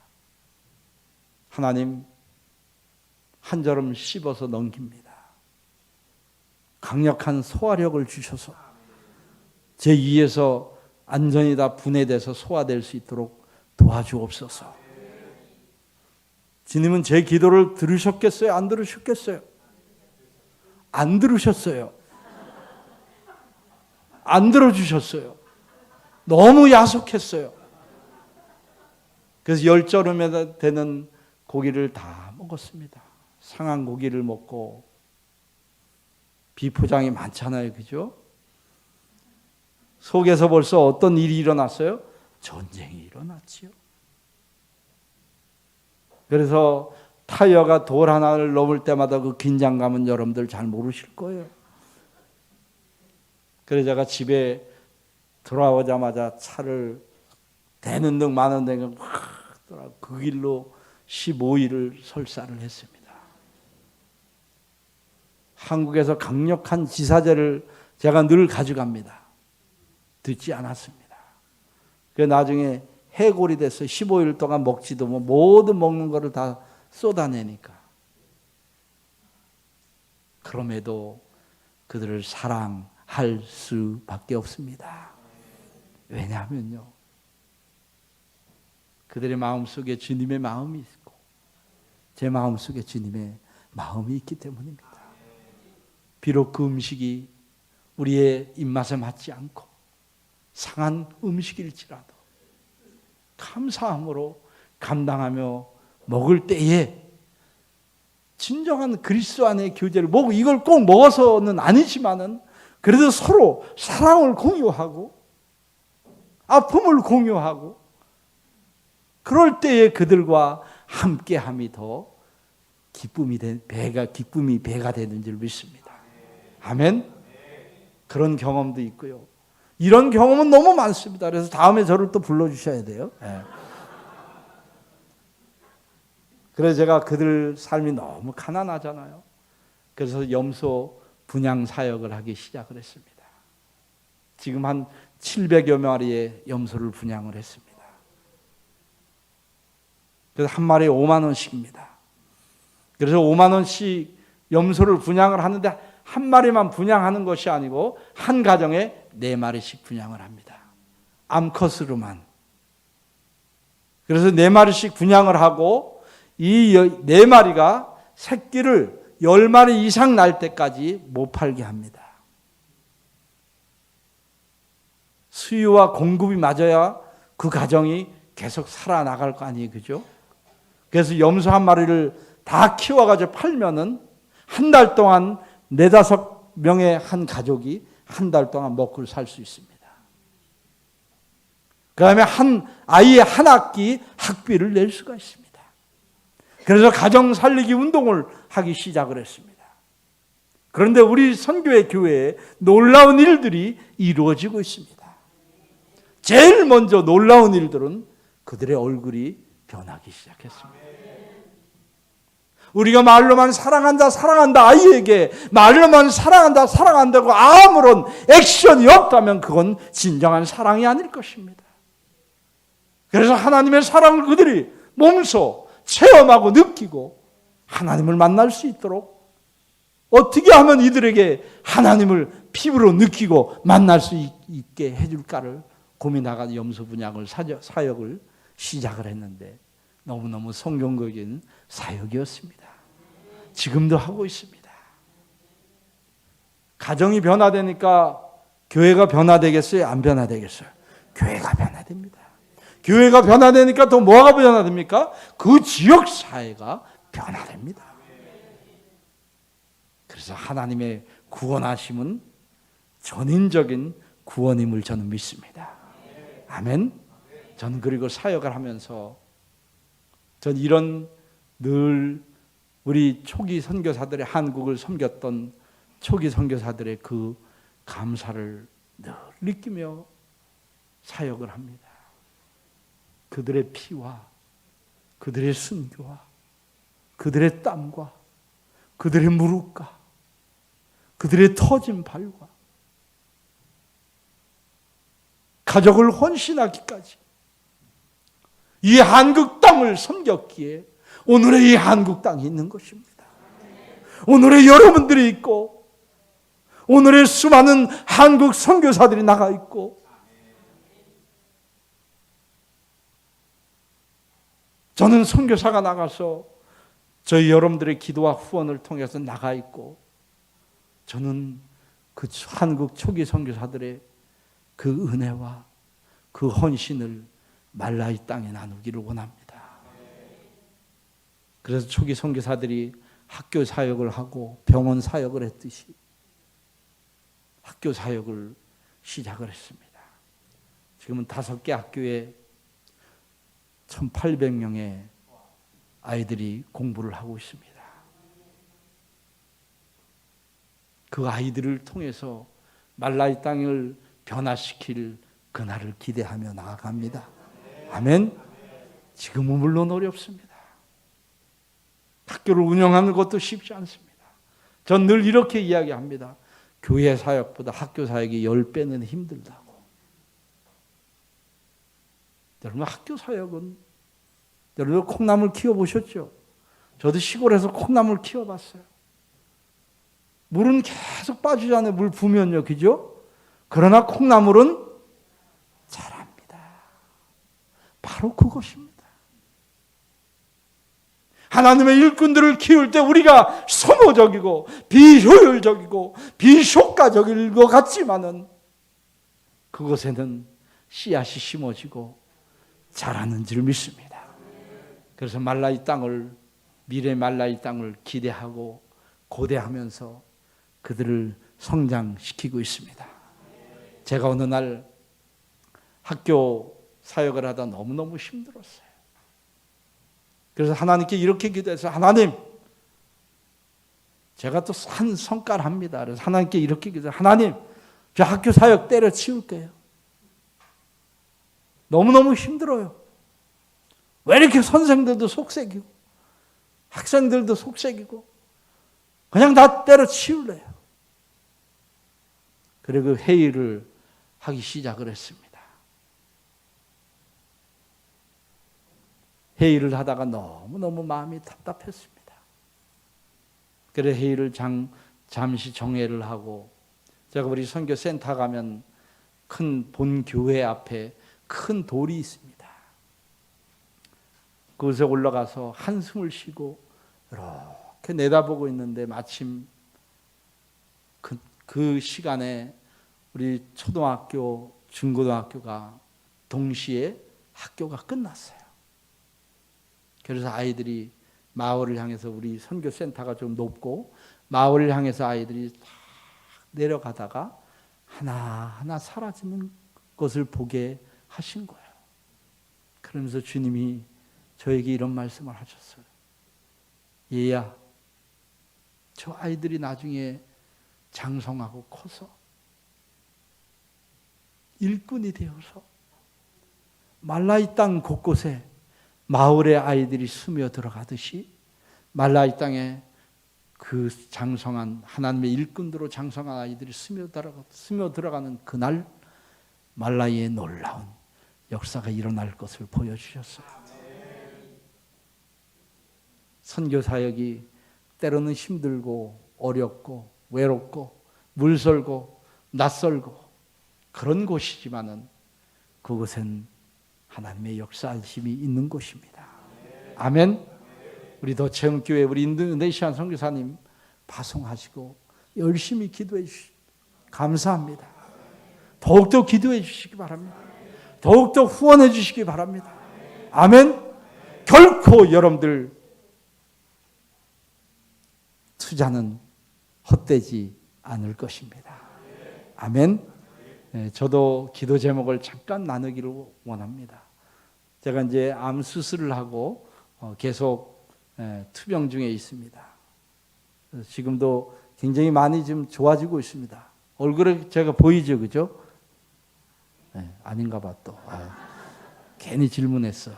Speaker 2: 하나님, 한 걸음 씹어서 넘깁니다. 강력한 소화력을 주셔서 제 위에서 안전히 다 분해돼서 소화될 수 있도록 도와주옵소서. 주님은 제 기도를 들으셨겠어요? 안 들으셨겠어요? 안 들으셨어요. 안 들어주셨어요. 너무 야속했어요. 그래서 10저름에 되는 고기를 다 먹었습니다. 상한 고기를 먹고, 비포장이 많잖아요. 그죠? 속에서 벌써 어떤 일이 일어났어요? 전쟁이 일어났지요. 그래서 타이어가 돌 하나를 넘을 때마다 그 긴장감은 여러분들 잘 모르실 거예요. 그래서 제가 집에 돌아오자마자 차를 대는 등 마는 등 그 길로 15일을 설사를 했습니다. 한국에서 강력한 지사제를 제가 늘 가져갑니다. 듣지 않았습니다. 그래서 나중에 해골이 됐어요. 15일 동안 먹지도 뭐 모든 먹는 거를 다 쏟아내니까. 그럼에도 그들을 사랑할 수밖에 없습니다. 왜냐하면요, 그들의 마음속에 주님의 마음이 있고 제 마음속에 주님의 마음이 있기 때문입니다. 비록 그 음식이 우리의 입맛에 맞지 않고 상한 음식일지라도 감사함으로 감당하며 먹을 때에 진정한 그리스도 안의 교제를 먹고, 이걸 꼭 먹어서는 아니지만은 그래도 서로 사랑을 공유하고 아픔을 공유하고 그럴 때에 그들과 함께함이 더 기쁨이 배가 되는 줄 믿습니다. 아멘. 그런 경험도 있고요. 이런 경험은 너무 많습니다. 그래서 다음에 저를 또 불러주셔야 돼요. 네. 그래서 제가 그들 삶이 너무 가난하잖아요. 그래서 염소 분양 사역을 하기 시작을 했습니다. 지금 한 700여 마리의 염소를 분양을 했습니다. 그래서 한 마리에 5만 원씩입니다. 그래서 5만 원씩 염소를 분양을 하는데 한 마리만 분양하는 것이 아니고 한 가정에 4마리씩 분양을 합니다. 암컷으로만. 그래서 4마리씩 분양을 하고 이 4마리가 새끼를 10마리 이상 날 때까지 못 팔게 합니다. 수요와 공급이 맞아야 그 가정이 계속 살아나갈 거 아니에요. 그죠? 그래서 염소 한 마리를 다 키워가지고 팔면은 한 달 동안 4-5명의 한 가족이 한 달 동안 먹고 살 수 있습니다. 그 다음에 한 아이의 한 학기 학비를 낼 수가 있습니다. 그래서 가정 살리기 운동을 하기 시작을 했습니다. 그런데 우리 선교회 교회에 놀라운 일들이 이루어지고 있습니다. 제일 먼저 놀라운 일들은 그들의 얼굴이 변하기 시작했습니다. 우리가 말로만 사랑한다 사랑한다 아이에게 말로만 사랑한다 사랑한다고 아무런 액션이 없다면 그건 진정한 사랑이 아닐 것입니다. 그래서 하나님의 사랑을 그들이 몸소 체험하고 느끼고 하나님을 만날 수 있도록 어떻게 하면 이들에게 하나님을 피부로 느끼고 만날 수 있게 해줄까를 고민하고 염소 분양을 사역을 시작을 했는데 너무너무 성경적인 사역이었습니다. 지금도 하고 있습니다. 가정이 변화되니까 교회가 변화되겠어요? 안 변화되겠어요? 교회가 변화됩니다. 교회가 변화되니까 또 뭐가 변화됩니까? 그 지역 사회가 변화됩니다. 그래서 하나님의 구원하심은 전인적인 구원임을 저는 믿습니다. 아멘. 저는 그리고 사역을 하면서 전 이런 늘 우리 초기 선교사들의 한국을 섬겼던 초기 선교사들의 그 감사를 늘 느끼며 사역을 합니다. 그들의 피와 그들의 순교와 그들의 땀과 그들의 무릎과 그들의 터진 발과 가족을 헌신하기까지
Speaker 4: 이 한국 땅을 섬겼기에 오늘의 이 한국 땅이 있는 것입니다. 오늘의 여러분들이 있고 오늘의 수많은 한국 선교사들이 나가 있고 저는 선교사가 나가서 저희 여러분들의 기도와 후원을 통해서 나가 있고 저는 그 한국 초기 선교사들의 그 은혜와 그 헌신을 말라이 땅에 나누기를 원합니다. 그래서 초기 선교사들이 학교 사역을 하고 병원 사역을 했듯이 학교 사역을 시작을 했습니다. 지금은 5개 학교에 1,800명의 아이들이 공부를 하고 있습니다. 그 아이들을 통해서 말라이 땅을 변화시킬 그날을 기대하며 나아갑니다. 아멘. 지금은 물론 어렵습니다. 학교를 운영하는 것도 쉽지 않습니다. 전 늘 이렇게 이야기합니다. 교회 사역보다 학교 사역이 10배는 힘들다고. 여러분 학교 사역은 여러분 콩나물 키워보셨죠? 저도 시골에서 콩나물 키워봤어요. 물은 계속 빠지잖아요. 물 부으면요. 그죠? 그러나 콩나물은 자랍니다. 바로 그것입니다. 하나님의 일꾼들을 키울 때 우리가 소모적이고 비효율적이고 비효과적일 것 같지만은 그것에는 씨앗이 심어지고 자라는 줄 믿습니다. 그래서 말라이 땅을 미래 말라이 땅을 기대하고 고대하면서 그들을 성장시키고 있습니다. 제가 어느 날 학교 사역을 하다 너무너무 힘들었어요. 그래서 하나님께 이렇게 기도해서 하나님 제가 또 한 성과를 합니다. 그래서 하나님께 이렇게 기도해서 하나님 저 학교 사역 때려치울게요. 너무너무 힘들어요. 왜 이렇게 선생들도 속색이고 학생들도 속색이고 그냥 다 때려치울래요. 그리고 회의를 하기 시작을 했습니다. 회의를 하다가 너무너무 마음이 답답했습니다. 그래서 회의를 잠시 정회를 하고 제가 우리 선교센터 가면 큰 본교회 앞에 큰 돌이 있습니다. 그곳에 올라가서 한숨을 쉬고 이렇게 내다보고 있는데 마침 그 시간에 우리 초등학교, 중고등학교가 동시에 학교가 끝났어요. 그래서 아이들이 마을을 향해서 우리 선교센터가 좀 높고 마을을 향해서 아이들이 딱 내려가다가 하나하나 사라지는 것을 보게 하신 거예요. 그러면서 주님이 저에게 이런 말씀을 하셨어요. 얘야, 저 아이들이 나중에 장성하고 커서 일꾼이 되어서 말라이 땅 곳곳에 마을의 아이들이 스며 들어가듯이 말라이 땅에 그 장성한 하나님의 일꾼들로 장성한 아이들이 스며 들어가는 그날 말라이의 놀라운 역사가 일어날 것을 보여주셨어요. 선교 사역이 때로는 힘들고 어렵고 외롭고 물설고 낯설고 그런 곳이지만은 그곳엔 하나님의 역사하심이 있는 곳입니다. 아멘. 우리 더체험교회 우리 인도네시안 선교사님 파송하시고 열심히 기도해 주시고 감사합니다. 더욱더 기도해 주시기 바랍니다. 더욱더 후원해 주시기 바랍니다. 아멘. 결코 여러분들 투자는 헛되지 않을 것입니다. 아멘. 저도 기도 제목을 잠깐 나누기를 원합니다. 제가 이제 암 수술을 하고 계속 투병 중에 있습니다. 지금도 굉장히 많이 좀 좋아지고 있습니다. 얼굴에 제가 보이죠, 그죠? 아닌가 봐 또. 괜히 질문했어.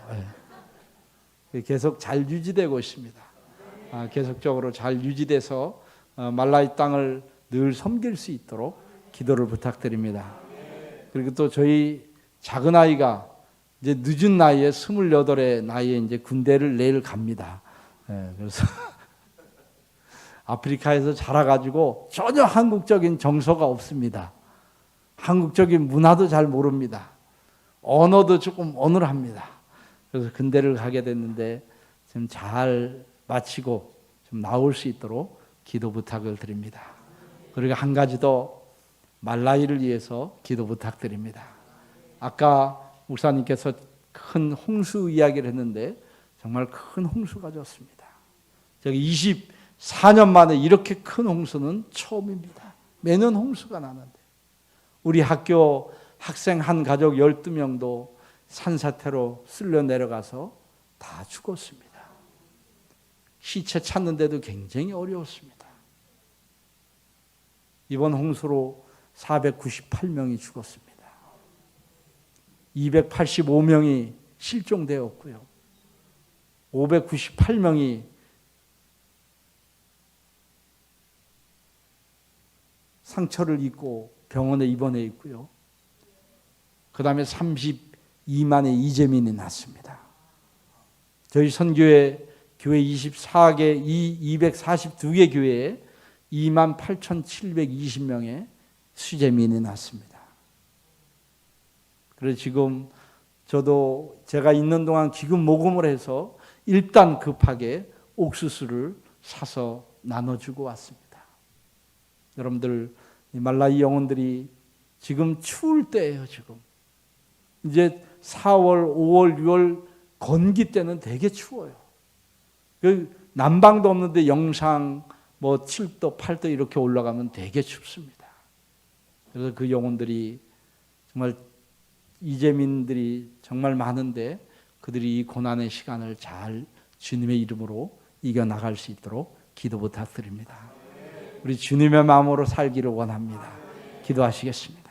Speaker 4: 계속 잘 유지되고 있습니다. 계속적으로 잘 유지돼서 말라이 땅을 늘 섬길 수 있도록 기도를 부탁드립니다. 그리고 또 저희 작은 아이가 이제 늦은 나이에 28의 나이에 이제 군대를 내일 갑니다. 그래서 아프리카에서 자라가지고 전혀 한국적인 정서가 없습니다. 한국적인 문화도 잘 모릅니다. 언어도 조금 어눌합니다. 그래서 군대를 가게 됐는데 좀 잘 마치고 좀 나올 수 있도록 기도 부탁을 드립니다. 그리고 한 가지 더 말라이를 위해서 기도 부탁드립니다. 아까 목사님께서 큰 홍수 이야기를 했는데 정말 큰 홍수가 졌습니다. 저기 24년 만에 이렇게 큰 홍수는 처음입니다. 매년 홍수가 나는데 우리 학교 학생 한 가족 12명도 산사태로 쓸려 내려가서 다 죽었습니다. 시체 찾는데도 굉장히 어려웠습니다. 이번 홍수로 498명이 죽었습니다. 285명이 실종되었고요. 598명이 상처를 입고 병원에 입원해 있고요. 그 다음에 32만의 이재민이 났습니다. 저희 선교회 교회 24개, 242개 교회에 28,720명의 수재민이 났습니다. 그래서 지금 저도 제가 있는 동안 기금 모금을 해서 일단 급하게 옥수수를 사서 나눠주고 왔습니다. 여러분들 말라이 영혼들이 지금 추울 때예요. 지금 이제 4월, 5월, 6월 건기 때는 되게 추워요. 그 난방도 없는데 영상 뭐 7도, 8도 이렇게 올라가면 되게 춥습니다. 그래서 그 영혼들이 정말 이재민들이 정말 많은데 그들이 이 고난의 시간을 잘 주님의 이름으로 이겨나갈 수 있도록 기도 부탁드립니다. 우리 주님의 마음으로 살기를 원합니다. 기도하시겠습니다.